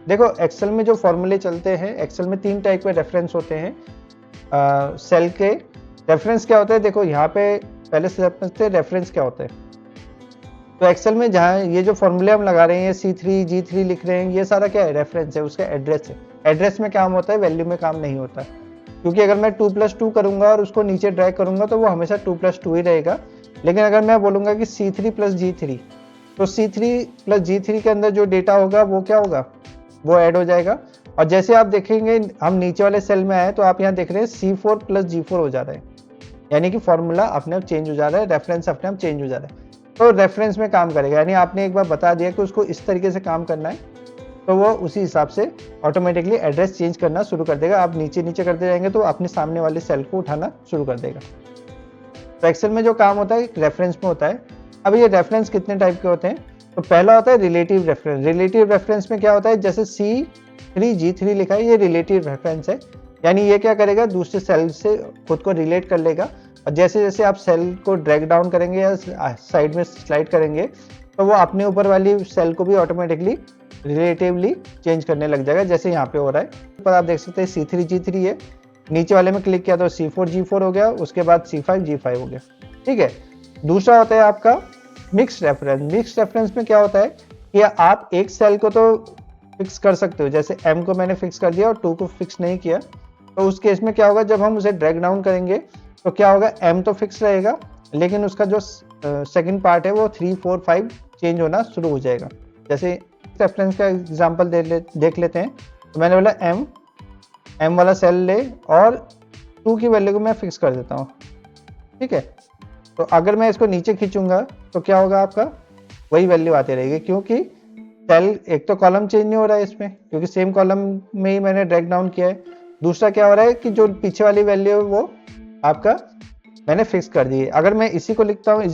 देखो एक्सेल में जो फॉर्मूले चलते हैं, एक्सेल में 3 टाइप के रेफरेंस होते हैं सेल के। रेफरेंस क्या होता है, देखो यहाँ पे पहले से समझते हैं रेफरेंस क्या होता है। तो एक्सेल में जहाँ ये जो फॉर्मूले हम लगा रहे हैं, C3 G3 लिख रहे हैं, ये सारा क्या है, रेफरेंस है, उसका एड्रेस है। एड्रेस में काम होता है, वैल्यू में काम नहीं होता। क्योंकि अगर मैं 2+2 करूंगा और उसको नीचे ड्रैग करूंगा तो वो हमेशा 2+2 ही रहेगा। लेकिन अगर मैं बोलूंगा कि C3 + G3, तो C3 + G3 के अंदर जो डेटा होगा वो क्या होगा, वो ऐड हो जाएगा। और जैसे आप देखेंगे हम नीचे वाले सेल में आए तो आप यहाँ देख रहे हैं C4 + G4 हो जा रहा है, यानी कि फॉर्मूला अपने आप चेंज हो जा रहा है, रेफरेंस अपने आप चेंज हो जा रहा है। तो रेफरेंस में काम करेगा, यानी आपने एक बार बता दिया कि उसको इस तरीके से काम करना है, तो वो उसी हिसाब से ऑटोमेटिकली एड्रेस चेंज करना शुरू कर देगा। आप नीचे नीचे करते जाएंगे तो अपने सामने वाले सेल को उठाना शुरू कर देगा। तो एक्सेल में जो काम होता है रेफरेंस में होता है। अब ये रेफरेंस कितने टाइप के होते हैं, तो पहला होता है रिलेटिव रेफरेंस। रिलेटिव रेफरेंस में क्या होता है, जैसे C3 G3 लिखा है, ये रिलेटिव रेफरेंस है। यानी ये क्या करेगा, दूसरे सेल से खुद को रिलेट कर लेगा, और जैसे जैसे आप सेल को ड्रैग डाउन करेंगे या साइड में स्लाइड करेंगे तो वो अपने ऊपर वाली सेल को भी ऑटोमेटिकली रिलेटिवली चेंज करने लग जाएगा, जैसे यहाँ पे हो रहा है। पर आप देख सकते हैं C3 G3 है, नीचे वाले में क्लिक किया तो C4 G4 हो गया, उसके बाद C5 G5 हो गया। ठीक है। दूसरा होता है आपका मिक्स रेफरेंस। मिक्स रेफरेंस में क्या होता है कि आप एक सेल को तो फिक्स कर सकते हो, जैसे M को मैंने फिक्स कर दिया और 2 को फिक्स नहीं किया, तो उस केस में क्या होगा, जब हम उसे ड्रैग डाउन करेंगे तो क्या होगा, M तो फिक्स रहेगा, लेकिन उसका जो सेकंड पार्ट है वो 3, 4, 5 चेंज होना शुरू हो जाएगा। जैसे रेफरेंस का एग्जांपल देख लेते हैं। तो मैंने बोला M वाला सेल ले और 2 की वैल्यू को मैं फिक्स कर देता हूँ। ठीक है। तो अगर मैं इसको नीचे खींचूंगा तो क्या होगा, आपका वही वैल्यू आती रहेगी, क्योंकि सेल एक तो कॉलम चेंज नहीं हो रहा है इसमें, क्योंकि सेम कॉलम में ही मैंने ड्रैग डाउन किया है। दूसरा क्या हो रहा है कि जो पीछे वाली वैल्यू है वो आपका मैंने फिक्स कर दी है। अगर मैं इसी को लिखता हूँ =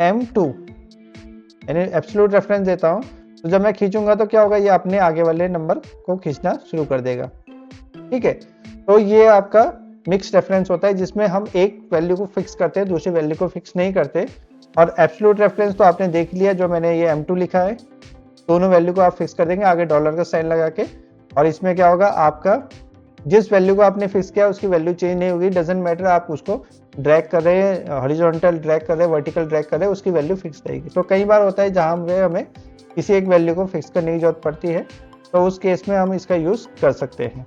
M2, यानी एब्सोल्यूट रेफरेंस देता हूँ, तो जब मैं खींचूंगा तो क्या होगा, ये अपने आगे वाले नंबर को खींचना शुरू कर देगा। ठीक है। तो ये आपका मिक्स रेफरेंस होता है, जिसमें हम एक वैल्यू को फिक्स करते हैं, दूसरी वैल्यू को फिक्स नहीं करते। और एब्सोल्यूट रेफरेंस तो आपने देख लिया, जो मैंने ये M2 लिखा है, दोनों वैल्यू को आप फिक्स कर देंगे आगे डॉलर का साइन लगा के। और इसमें क्या होगा, आपका जिस वैल्यू को आपने फिक्स किया उसकी वैल्यू चेंज नहीं होगी, डजंट मैटर आप उसको ड्रैग कर रहे हैं, हॉरिजॉन्टल ड्रैग कर रहे हैं, वर्टिकल ड्रैग कर रहे हैं, उसकी वैल्यू फिक्स रहेगी। तो कई बार होता है जहां हमें किसी एक वैल्यू को फिक्स करने की जरूरत पड़ती है, तो उस केस में हम इसका यूज कर सकते हैं।